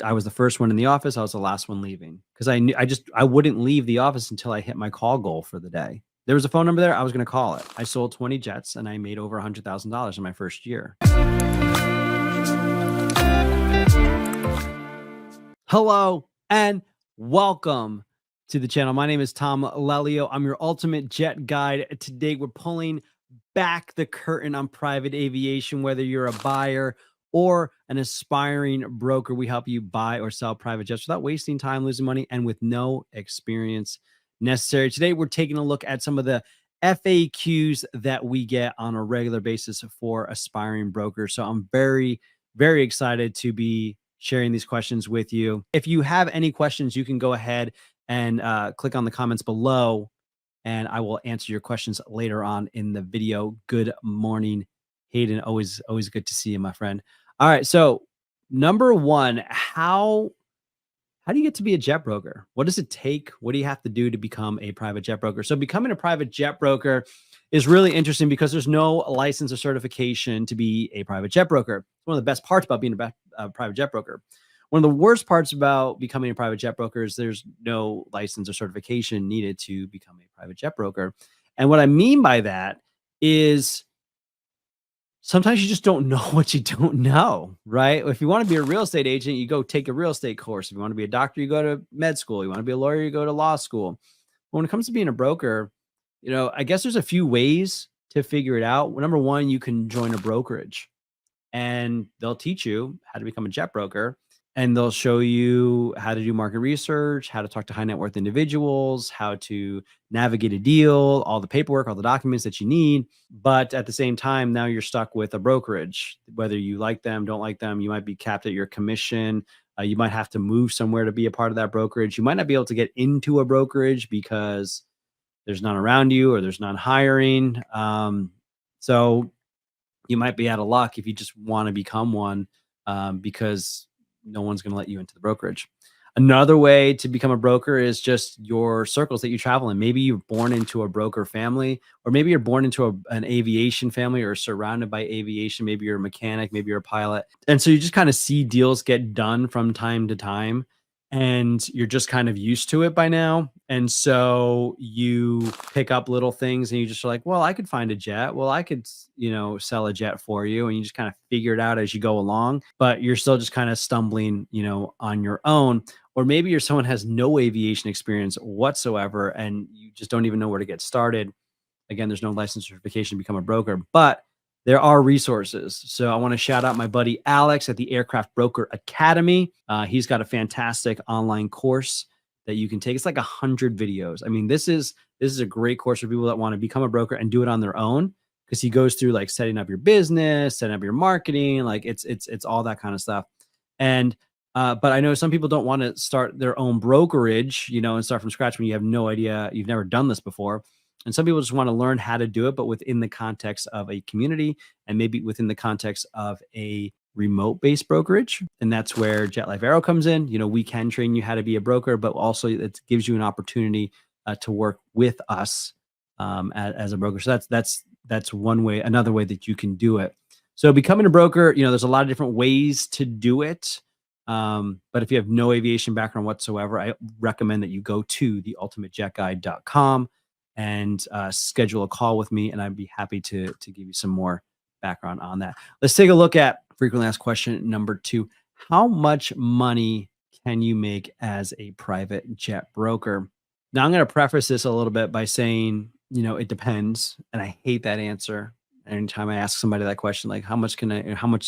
I was the first one in the office. I was the last one leaving because I knew I wouldn't leave the office until I hit my call goal for the day. There was a phone number there. I was going to call it. I sold 20 jets and I made over $100,000 in my first year. Hello and welcome to the channel. My name is Tom Lelyo. I'm your ultimate jet guide. Today, we're pulling back the curtain on private aviation. Whether you're a buyer or an aspiring broker, we help you buy or sell private jets without wasting time, losing money, and with no experience necessary. Today, we're taking a look at some of the FAQs that we get on a regular basis for aspiring brokers. So I'm very, very excited to be sharing these questions with you. If you have any questions, you can go ahead and click on the comments below, and I will answer your questions later on in the video. Good morning, Hayden. Always good to see you, my friend. All right. So number one, how do you get to be a jet broker? What does it take? What do you have to do to become a private jet broker? So becoming a private jet broker is really interesting because there's no license or certification to be a private jet broker. It's one of the best parts about being a private jet broker. One of the worst parts about becoming a private jet broker is there's no license or certification needed to become a private jet broker. And what I mean by that is sometimes you just don't know what you don't know, right? If you want to be a real estate agent, you go take a real estate course. If you want to be a doctor, you go to med school. You want to be a lawyer, you go to law school. When it comes to being a broker, I guess there's a few ways to figure it out. Number one, you can join a brokerage and they'll teach you how to become a jet broker. And they'll show you how to do market research, how to talk to high net worth individuals, how to navigate a deal, all the paperwork, all the documents that you need. But at the same time, now you're stuck with a brokerage. Whether you like them, don't like them, you might be capped at your commission. You might have to move somewhere to be a part of that brokerage. You might not be able to get into a brokerage because there's none around you or there's none hiring. So you might be out of luck if you just want to become one because no one's going to let you into the brokerage. Another way to become a broker is just your circles that you travel in. Maybe you're born into a broker family, or maybe you're born into an aviation family or surrounded by aviation. Maybe you're a mechanic, maybe you're a pilot. And so you just kind of see deals get done from time to time, and you're just kind of used to it by now. And so you pick up little things and you just are like, well, I could find a jet. Well, I could, sell a jet for you. And you just kind of figure it out as you go along, but you're still just kind of stumbling, on your own. Or maybe you're someone who has no aviation experience whatsoever, and you just don't even know where to get started. Again, there's no license certification to become a broker, but there are resources. So I want to shout out my buddy Alex at the Aircraft Broker Academy. He's got a fantastic online course that you can take. It's like 100 videos. I mean, this is a great course for people that want to become a broker and do it on their own, because he goes through like setting up your business, setting up your marketing, like it's all that kind of stuff. And but I know some people don't want to start their own brokerage, and start from scratch when you have no idea, you've never done this before. And some people just want to learn how to do it, but within the context of a community and maybe within the context of a remote-based brokerage. And that's where Jet Life Aero comes in. We can train you how to be a broker, but also it gives you an opportunity to work with us as a broker. So that's one way, another way that you can do it. So becoming a broker, there's a lot of different ways to do it. But if you have no aviation background whatsoever, I recommend that you go to theultimatejetguide.com and schedule a call with me, and I'd be happy to give you some more background on that. Let's take a look at frequently asked question number 2. How much money can you make as a private jet broker? Now, I'm going to preface this a little bit by saying, it depends. And I hate that answer. Anytime I ask somebody that question, like how much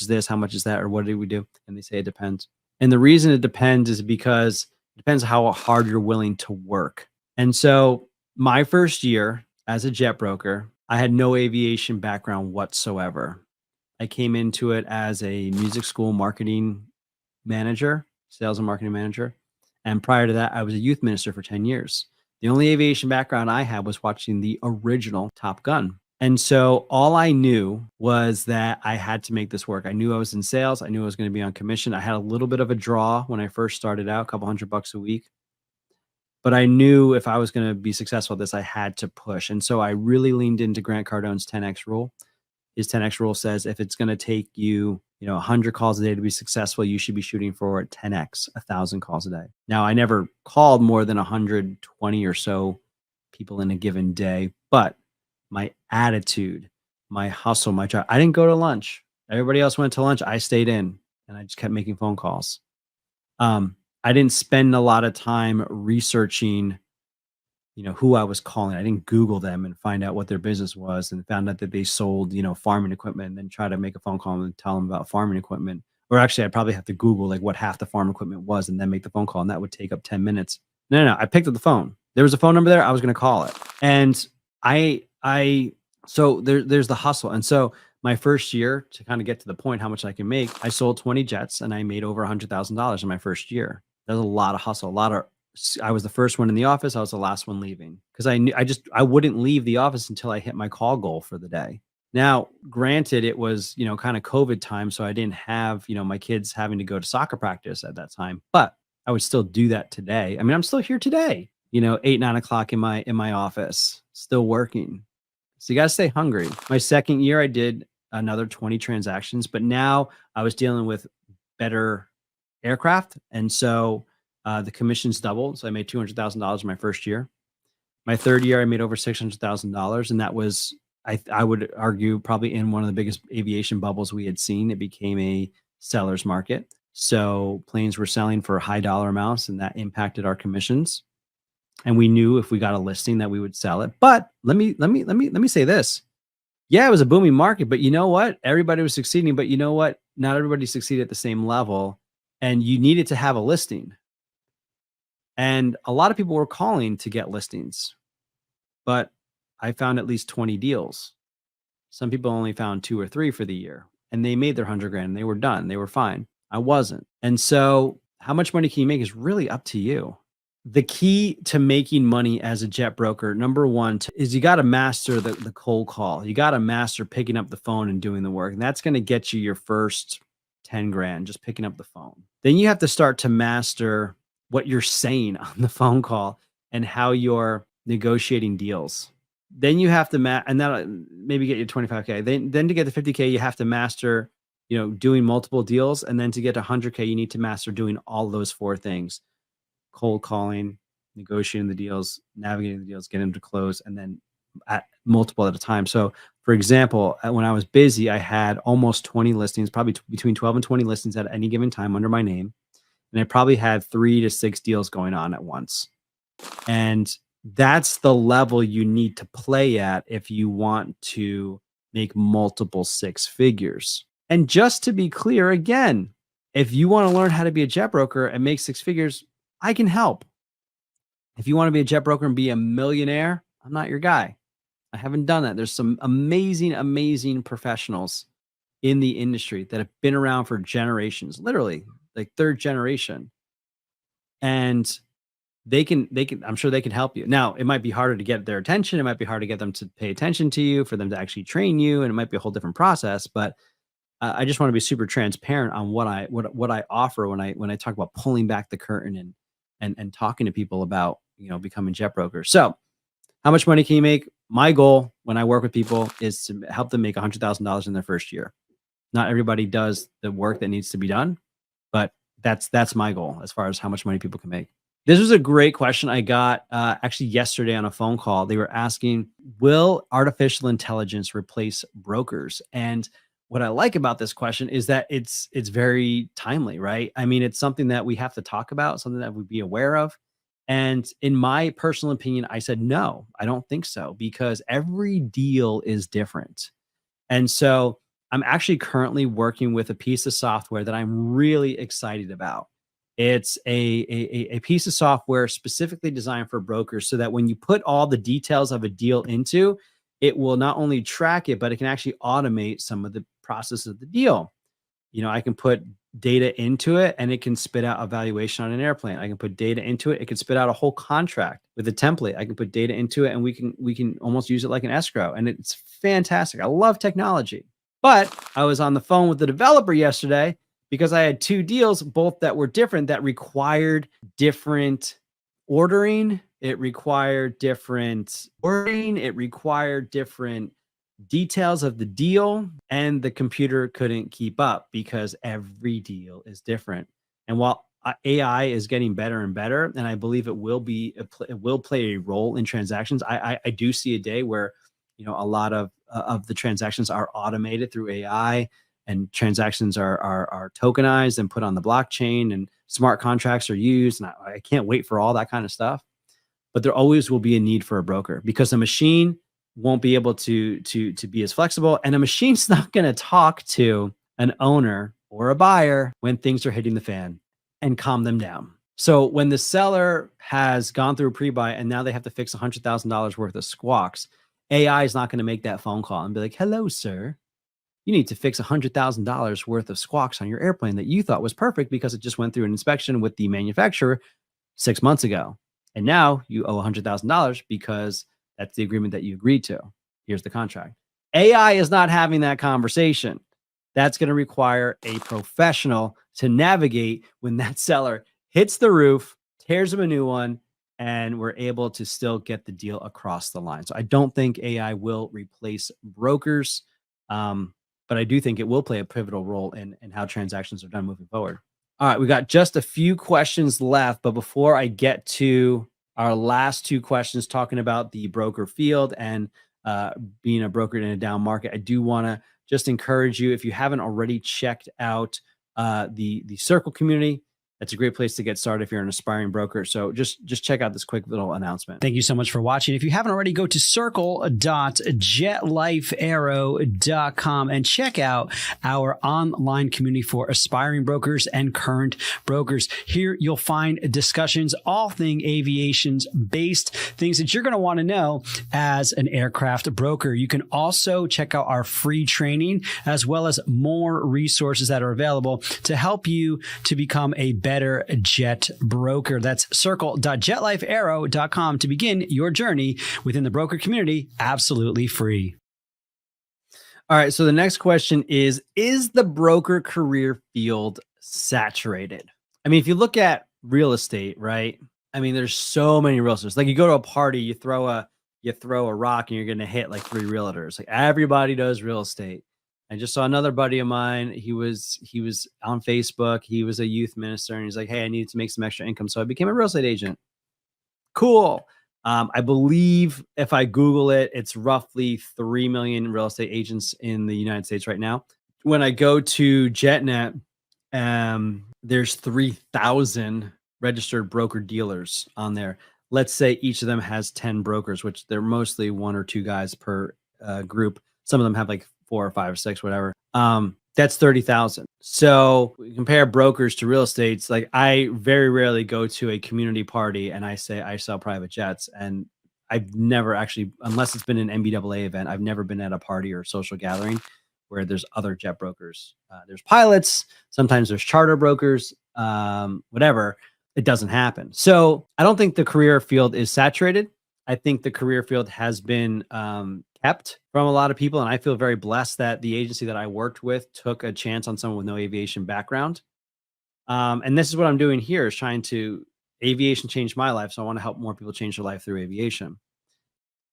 is this? How much is that? Or what do we do? And they say it depends. And the reason it depends is because it depends how hard you're willing to work. And so my first year as a jet broker, I had no aviation background whatsoever. I came into it as a music school marketing manager, sales and marketing manager. And prior to that, I was a youth minister for 10 years. The only aviation background I had was watching the original Top Gun. And so all I knew was that I had to make this work. I knew I was in sales. I knew I was going to be on commission. I had a little bit of a draw when I first started out, a couple $100 a week. But I knew if I was going to be successful at this, I had to push. And so I really leaned into Grant Cardone's 10X rule. His 10x rule says if it's going to take you, 100 calls a day to be successful, you should be shooting for 10x, 1,000 calls a day. Now, I never called more than 120 or so people in a given day, but my attitude, my hustle, my drive, I didn't go to lunch. Everybody else went to lunch. I stayed in and I just kept making phone calls. I didn't spend a lot of time researching, who I was calling. I didn't Google them and find out what their business was and found out that they sold, farming equipment, and then try to make a phone call and tell them about farming equipment. Or actually, I'd probably have to Google like what half the farm equipment was and then make the phone call. And that would take up 10 minutes. No. I picked up the phone. There was a phone number there. I was going to call it. And so there's the hustle. And so my first year, to kind of get to the point how much I can make, I sold 20 jets and I made over $100,000 in my first year. There's a lot of hustle, I was the first one in the office. I was the last one leaving because I knew I wouldn't leave the office until I hit my call goal for the day. Now, granted, it was, kind of COVID time. So I didn't have, my kids having to go to soccer practice at that time, but I would still do that today. I mean, I'm still here today, 8, 9 o'clock in my office, still working. So you got to stay hungry. My second year, I did another 20 transactions, but now I was dealing with better aircraft. And so the commissions doubled. So I made $200,000 in my first year. My third year, I made over $600,000. And that was, I would argue, probably in one of the biggest aviation bubbles we had seen. It became a seller's market. So planes were selling for high dollar amounts, and that impacted our commissions. And we knew if we got a listing that we would sell it. But let me say this. Yeah, it was a booming market, but you know what? Everybody was succeeding, but you know what? Not everybody succeeded at the same level, and you needed to have a listing. And a lot of people were calling to get listings, but I found at least 20 deals. Some people only found 2 or 3 for the year, and they made their 100 grand and they were done. They were fine. I wasn't. And so how much money can you make is really up to you. The key to making money as a jet broker, number one, is you got to master the cold call. You got to master picking up the phone and doing the work. And that's going to get you your first 10 grand, just picking up the phone. Then you have to start to master what you're saying on the phone call and how you're negotiating deals. Then you have to and that'll maybe get you 25K. Then to get to 50K, you have to master, doing multiple deals. And then to get to 100K, you need to master doing all those 4 things: cold calling, negotiating the deals, navigating the deals, getting them to close, and then at multiple at a time. So for example, when I was busy, I had almost 20 listings, probably between 12 and 20 listings at any given time under my name. And I probably had 3 to 6 deals going on at once. And that's the level you need to play at if you want to make multiple 6 figures. And just to be clear, again, if you want to learn how to be a jet broker and make 6 figures, I can help. If you want to be a jet broker and be a millionaire, I'm not your guy. I haven't done that. There's some amazing, amazing professionals in the industry that have been around for generations, literally like 3rd generation. And I'm sure they can help you. Now, it might be harder to get their attention. It might be hard to get them to pay attention to you, for them to actually train you. And it might be a whole different process, but I just want to be super transparent on what I offer when I talk about pulling back the curtain and talking to people about, becoming jet brokers. So how much money can you make? My goal when I work with people is to help them make $100,000 in their first year. Not everybody does the work that needs to be done, but that's my goal as far as how much money people can make. This was a great question I got actually yesterday on a phone call. They were asking, will artificial intelligence replace brokers? And what I like about this question is that it's very timely, right? I mean, it's something that we have to talk about, something that we'd be aware of. And in my personal opinion, I said, no, I don't think so, because every deal is different. And so I'm actually currently working with a piece of software that I'm really excited about. It's a piece of software specifically designed for brokers so that when you put all the details of a deal into, it will not only track it, but it can actually automate some of the process of the deal. I can put data into it and it can spit out a valuation on an airplane. I can put data into it. It can spit out a whole contract with a template. I can put data into it and we can almost use it like an escrow. And it's fantastic. I love technology. But I was on the phone with the developer yesterday because I had 2 deals, both that were different, that required different ordering. It required different wording. It required different details of the deal, and the computer couldn't keep up because every deal is different. And while AI is getting better and better, and I believe it will it will play a role in transactions, I do see a day where a lot of the transactions are automated through AI, and transactions are tokenized and put on the blockchain, and smart contracts are used. And I can't wait for all that kind of stuff. But there always will be a need for a broker, because a machine won't be able to be as flexible, and a machine's not going to talk to an owner or a buyer when things are hitting the fan and calm them down. So when the seller has gone through a pre-buy and now they have to fix $100,000 worth of squawks, AI is not going to make that phone call and be like, "Hello, sir. You need to fix $100,000 worth of squawks on your airplane that you thought was perfect because it just went through an inspection with the manufacturer 6 months ago. And now you owe $100,000 because that's the agreement that you agreed to. Here's the contract." AI is not having that conversation. That's going to require a professional to navigate when that seller hits the roof, tears them a new one, and we're able to still get the deal across the line. So I don't think AI will replace brokers, but I do think it will play a pivotal role in how transactions are done moving forward. All right, we got just a few questions left, but before I get to our last two questions talking about the broker field and being a broker in a down market, I do want to just encourage you, if you haven't already checked out the Circle community. That's a great place to get started if you're an aspiring broker. So just check out this quick little announcement. Thank you so much for watching. If you haven't already, go to circle.jetlifearrow.com and check out our online community for aspiring brokers and current brokers. Here you'll find discussions, all thing aviations based, things that you're going to want to know as an aircraft broker. You can also check out our free training, as well as more resources that are available to help you to become a better jet broker. That's circle.jetlifearrow.com to begin your journey within the broker community, absolutely free. All right. So the next question is the broker career field saturated? I mean, if you look at real estate, right? I mean, there's so many realtors. Like, you go to a party, you throw a rock and you're going to hit like 3 realtors. Like, everybody does real estate. I just saw another buddy of mine. He was on Facebook. He was a youth minister, and he's like, "Hey, I needed to make some extra income, so I became a real estate agent." Cool. I believe if I Google it, it's roughly 3 million real estate agents in the United States right now. When I go to JetNet, there's 3,000 registered broker dealers on there. Let's say each of them has 10 brokers, which they're mostly 1 or 2 guys per group. Some of them have like 4 or 5 or 6, whatever. That's 30,000. So we compare brokers to real estates. Like, I very rarely go to a community party and I say I sell private jets. And I've never actually, unless it's been an NBAA event, I've never been at a party or social gathering where there's other jet brokers. There's pilots. Sometimes there's charter brokers, whatever. It doesn't happen. So I don't think the career field is saturated. I think the career field has been kept from a lot of people. And I feel very blessed that the agency that I worked with took a chance on someone with no aviation background. And this is what I'm doing here, is trying to, aviation changed my life. So I want to help more people change their life through aviation.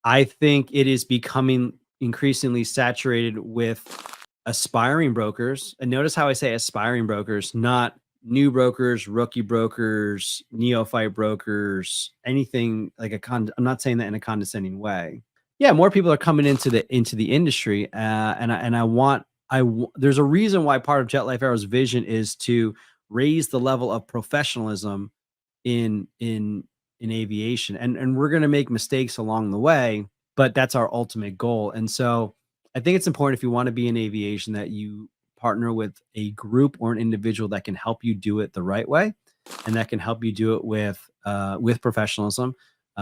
I think it is becoming increasingly saturated with aspiring brokers. And notice how I say aspiring brokers, not new brokers, rookie brokers, neophyte brokers, anything like I'm not saying that in a condescending way. Yeah, more people are coming into the industry, there's a reason why part of Jet Life Arrow's vision is to raise the level of professionalism in aviation, and we're going to make mistakes along the way, but that's our ultimate goal. And so I think it's important, if you want to be in aviation, that you partner with a group or an individual that can help you do it the right way, and that can help you do it with professionalism.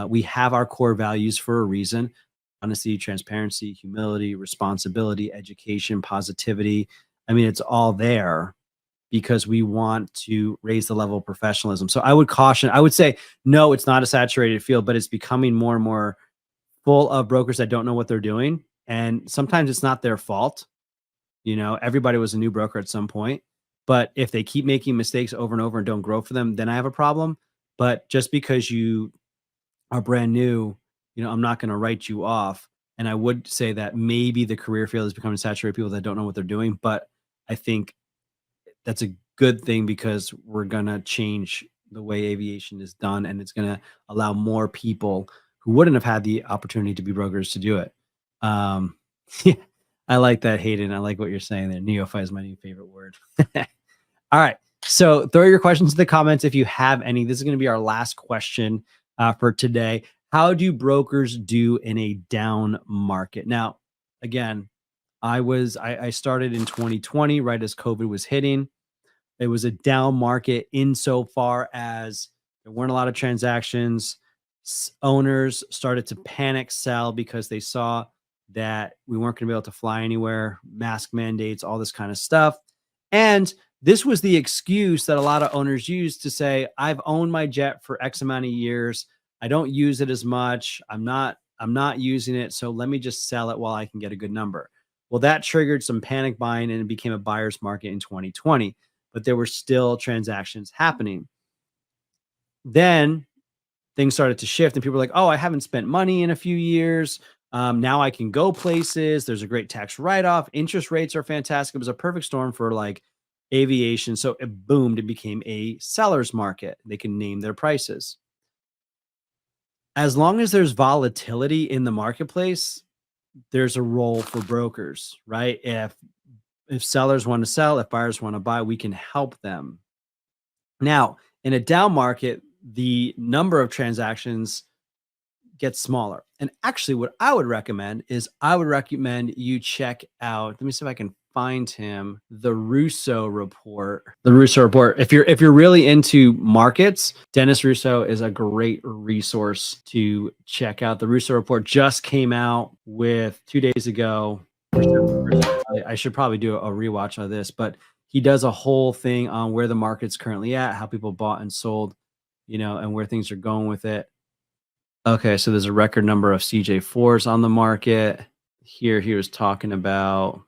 We have our core values for a reason: honesty, transparency, humility, responsibility, education, positivity. I mean, it's all there because we want to raise the level of professionalism. So I would say, no, it's not a saturated field, but it's becoming more and more full of brokers that don't know what they're doing. And sometimes it's not their fault. Everybody was a new broker at some point, but if they keep making mistakes over and over and don't grow for them, then I have a problem. But just because you are brand new, I'm not going to write you off. And I would say that maybe the career field is becoming saturated with people that don't know what they're doing. But I think that's a good thing because we're going to change the way aviation is done, and it's going to allow more people who wouldn't have had the opportunity to be brokers to do it. Yeah, I like that, Hayden. I like what you're saying there. Neophyte is my new favorite word. All right. So throw your questions in the comments if you have any. This is going to be our last question for today. How do brokers do in a down market? Now, again, I started in 2020, right as COVID was hitting. It was a down market insofar as there weren't a lot of transactions. Owners started to panic sell because they saw that we weren't going to be able to fly anywhere, mask mandates, all this kind of stuff. And this was the excuse that a lot of owners used to say, I've owned my jet for X amount of years. I don't use it as much. I'm not using it. So let me just sell it while I can get a good number. Well, that triggered some panic buying and it became a buyer's market in 2020, but there were still transactions happening. Then things started to shift and people were like, oh, I haven't spent money in a few years. Now I can go places. There's a great tax write-off. Interest rates are fantastic. It was a perfect storm for like aviation. So it boomed and became a seller's market. They can name their prices. As long as there's volatility in the marketplace, there's a role for brokers, right? If sellers want to sell, if buyers want to buy, we can help them. Now, in a down market, the number of transactions gets smaller. And actually, what I would recommend is you check out, let me see if I can find him, the Russo report. The Russo report. If you're really into markets, Dennis Russo is a great resource to check out. The Russo report just came out with 2 days ago. I should probably do a rewatch of this, but he does a whole thing on where the market's currently at, how people bought and sold, and where things are going with it. Okay, so there's a record number of CJ4s on the market. Here he was talking about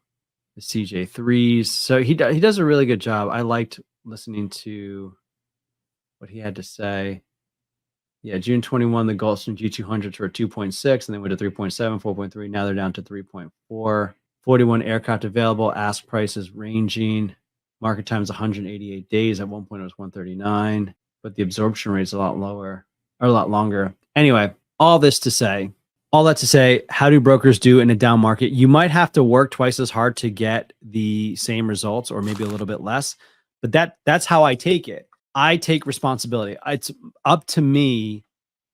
the CJ3s. So he does a really good job. I liked listening to what he had to say. Yeah, June 21, the Gulfstream G200s were 2.6, and they went to 3.7, 4.3. Now they're down to 3.4. 41 aircraft available. Ask prices ranging. Market time is 188 days. At one point, it was 139, but the absorption rate is a lot lower, or a lot longer. Anyway, all that to say, how do brokers do in a down market? You might have to work twice as hard to get the same results, or maybe a little bit less, but that's how I take it. I take responsibility. It's up to me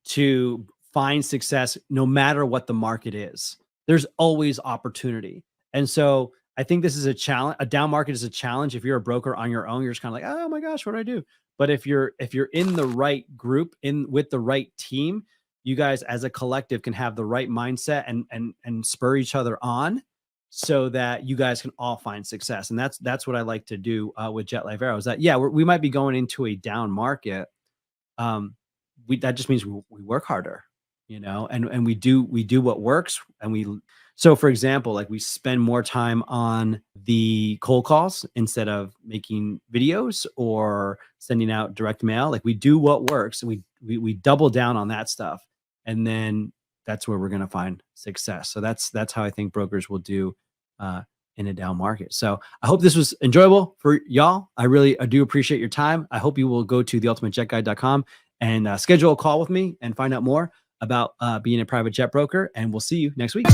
to find success no matter what the market is. There's always opportunity. And so I think this is a challenge. A down market is a challenge. If you're a broker on your own, you're just kind of like, oh my gosh, what do I do? But if you're in the right group, with the right team, you guys as a collective can have the right mindset and spur each other on so that you guys can all find success. And that's what I like to do with Jet Life Aero, is that, yeah, we might be going into a down market. That just means we work harder, and we do what works. So for example, like we spend more time on the cold calls instead of making videos or sending out direct mail. Like we do what works, and we double down on that stuff. And then that's where we're going to find success. So that's how I think brokers will do in a down market. So I hope this was enjoyable for y'all. I do appreciate your time. I hope you will go to theultimatejetguide.com and schedule a call with me and find out more about being a private jet broker. And we'll see you next week.